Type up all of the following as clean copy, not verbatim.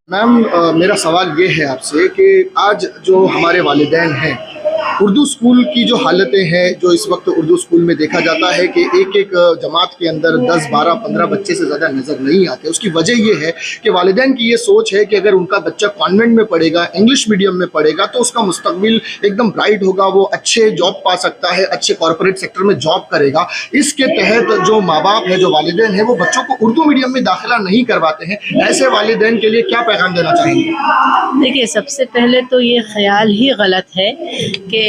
میم میرا سوال یہ ہے آپ سے کہ آج جو ہمارے والدین ہیں، اردو اسکول کی جو حالتیں ہیں، جو اس وقت اردو اسکول میں دیکھا جاتا ہے کہ ایک ایک جماعت کے اندر 10 12 15 بچے سے زیادہ نظر نہیں آتے. اس کی وجہ یہ ہے کہ والدین کی یہ سوچ ہے کہ اگر ان کا بچہ کانوینٹ میں پڑھے گا، انگلش میڈیم میں پڑھے گا تو اس کا مستقبل ایک دم برائٹ ہوگا، وہ اچھے جاب پا سکتا ہے، اچھے کارپوریٹ سیکٹر میں جاب کرے گا. اس کے تحت جو ماں باپ ہیں، جو والدین ہیں، وہ بچوں کو اردو میڈیم میں داخلہ نہیں کرواتے ہیں. ایسے والدین کے لیے کیا پیغام دینا چاہیں گے؟ دیکھیے، سب سے پہلے تو یہ خیال ہی غلط ہے کہ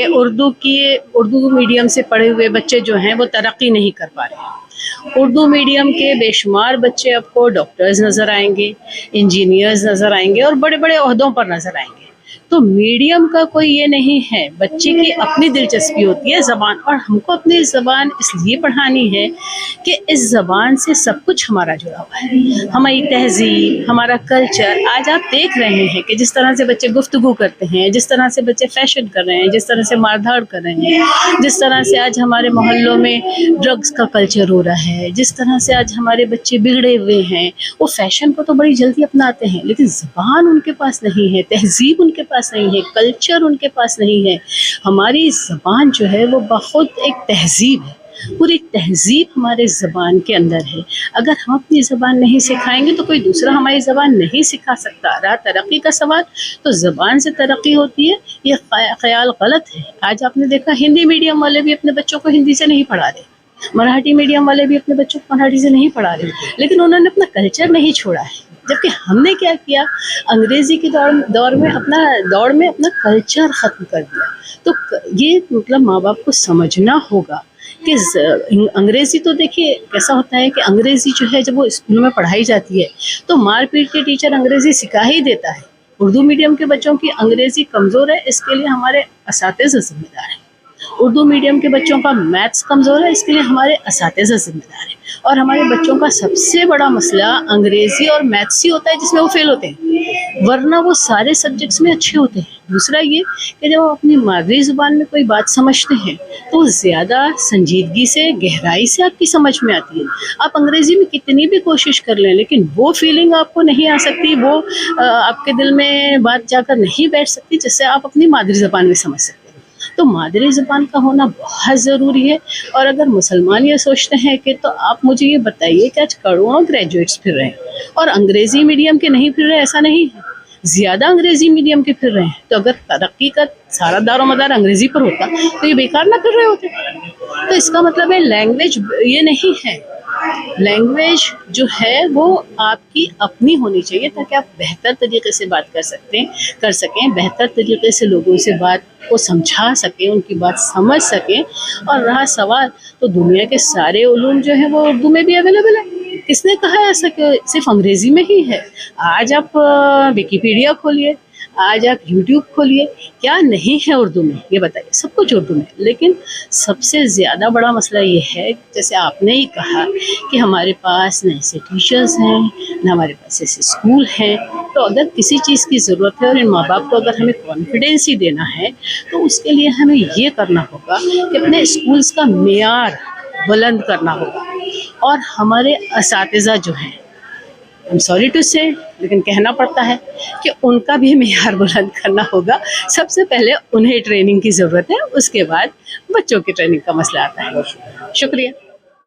اردو میڈیم سے پڑھے ہوئے بچے جو ہیں وہ ترقی نہیں کر پا رہے ہیں. اردو میڈیم کے بے شمار بچے آپ کو ڈاکٹرز نظر آئیں گے، انجینئرز نظر آئیں گے اور بڑے بڑے عہدوں پر نظر آئیں گے. تو میڈیم کا کوئی یہ نہیں ہے، بچے کی اپنی دلچسپی ہوتی ہے زبان، اور ہم کو اپنی زبان اس لیے پڑھانی ہے کہ اس زبان سے سب کچھ ہمارا جڑا ہوا ہے، ہماری تہذیب، ہمارا کلچر. آج آپ دیکھ رہے ہیں کہ جس طرح سے بچے گفتگو کرتے ہیں، جس طرح سے بچے فیشن کر رہے ہیں، جس طرح سے مار دھاڑ کر رہے ہیں، جس طرح سے آج ہمارے محلوں میں ڈرگز کا کلچر ہو رہا ہے، جس طرح سے آج ہمارے بچے بگڑے ہوئے ہیں. وہ فیشن کو تو بڑی جلدی اپناتے ہیں، لیکن زبان ان کے پاس نہیں ہے، تہذیب ان کے پاس نہیں ہے، کلچر ان کے پاس نہیں ہے. ہماری زبان جو ہے وہ بخود ایک تہذیب ہے، پوری تہذیب ہمارے زبان کے اندر ہے. اگر ہم اپنی زبان نہیں سکھائیں گے تو کوئی دوسرا ہماری زبان نہیں سکھا سکتا. رہا ترقی کا سوال، تو زبان سے ترقی ہوتی ہے، یہ خیال غلط ہے. آج آپ نے دیکھا ہندی میڈیم والے بھی اپنے بچوں کو ہندی سے نہیں پڑھا رہے، مراٹھی میڈیم والے بھی اپنے بچوں کو مراٹھی سے نہیں پڑھا رہے، لیکن انہوں نے اپنا کلچر نہیں چھوڑا ہے. جبکہ ہم نے کیا کیا، انگریزی کے دور میں اپنا کلچر ختم کر دیا. تو یہ مطلب ماں باپ کو سمجھنا ہوگا کہ انگریزی تو دیکھیے کیسا ہوتا ہے کہ انگریزی جو ہے جب وہ اسکولوں میں پڑھائی جاتی ہے تو مار پیٹ کے ٹیچر انگریزی سکھا ہی دیتا ہے. اردو میڈیم کے بچوں کی انگریزی کمزور ہے، اس کے لیے ہمارے اساتذہ ذمہ دار ہیں. اردو میڈیم کے بچوں کا میتھس کمزور ہے، اس کے لیے ہمارے اساتذہ ذمہ دار ہیں. اور ہمارے بچوں کا سب سے بڑا مسئلہ انگریزی اور میتھس ہی ہوتا ہے جس میں وہ فیل ہوتے ہیں، ورنہ وہ سارے سبجیکٹس میں اچھے ہوتے ہیں. دوسرا یہ کہ جب وہ اپنی مادری زبان میں کوئی بات سمجھتے ہیں تو زیادہ سنجیدگی سے، گہرائی سے آپ کی سمجھ میں آتی ہے. آپ انگریزی میں کتنی بھی کوشش کر لیں لیکن وہ فیلنگ آپ کو نہیں آ سکتی، وہ آپ کے دل میں بات جا کر نہیں بیٹھ سکتی جس سے آپ اپنی مادری زبان میں سمجھ سکتے ہیں. تو مادری زبان کا ہونا بہت ضروری ہے. اور اگر مسلمان یہ سوچتے ہیں کہ تو آپ مجھے یہ بتائیے کہ آج کروڑوں گریجویٹس پھر رہے ہیں اور انگریزی میڈیم کے نہیں پھر رہے، ایسا نہیں ہے، زیادہ انگریزی میڈیم کے پھر رہے ہیں. تو اگر ترقی کا سارا دار و مدار انگریزی پر ہوتا تو یہ بیکار نہ پھر رہے ہوتے. تو اس کا مطلب ہے لینگویج یہ نہیں ہے، لینگویج جو ہے وہ آپ کی اپنی ہونی چاہیے تاکہ آپ بہتر طریقے سے بات کر سکیں، بہتر طریقے سے لوگوں سے بات کو سمجھا سکیں، ان کی بات سمجھ سکیں. اور رہا سوال، تو دنیا کے سارے علوم جو ہیں وہ اردو میں بھی اویلیبل ہے. کس نے کہا ہے ایسا کہ صرف انگریزی میں ہی ہے؟ آج آپ ویکیپیڈیا کھولیے، آج آپ یوٹیوب کھولیے، کیا نہیں ہے اردو میں؟ یہ بتائیے، سب کچھ اردو میں. لیکن سب سے زیادہ بڑا مسئلہ یہ ہے، جیسے آپ نے ہی کہا کہ ہمارے پاس نہ ایسے ٹیچرز ہیں، نہ ہمارے پاس ایسے اسکول ہیں. تو اگر کسی چیز کی ضرورت ہے اور ان ماں باپ کو اگر ہمیں کانفیڈینس ہی دینا ہے تو اس کے لیے ہمیں یہ کرنا ہوگا کہ اپنے اسکولز کا معیار بلند کرنا ہوگا. اور ہمارے اساتذہ جو ہیں، I'm sorry to say، لیکن کہنا پڑتا ہے کہ ان کا بھی معیار بلند کرنا ہوگا. سب سے پہلے انہیں ٹریننگ کی ضرورت ہے، اس کے بعد بچوں کی ٹریننگ کا مسئلہ آتا ہے. شکریہ.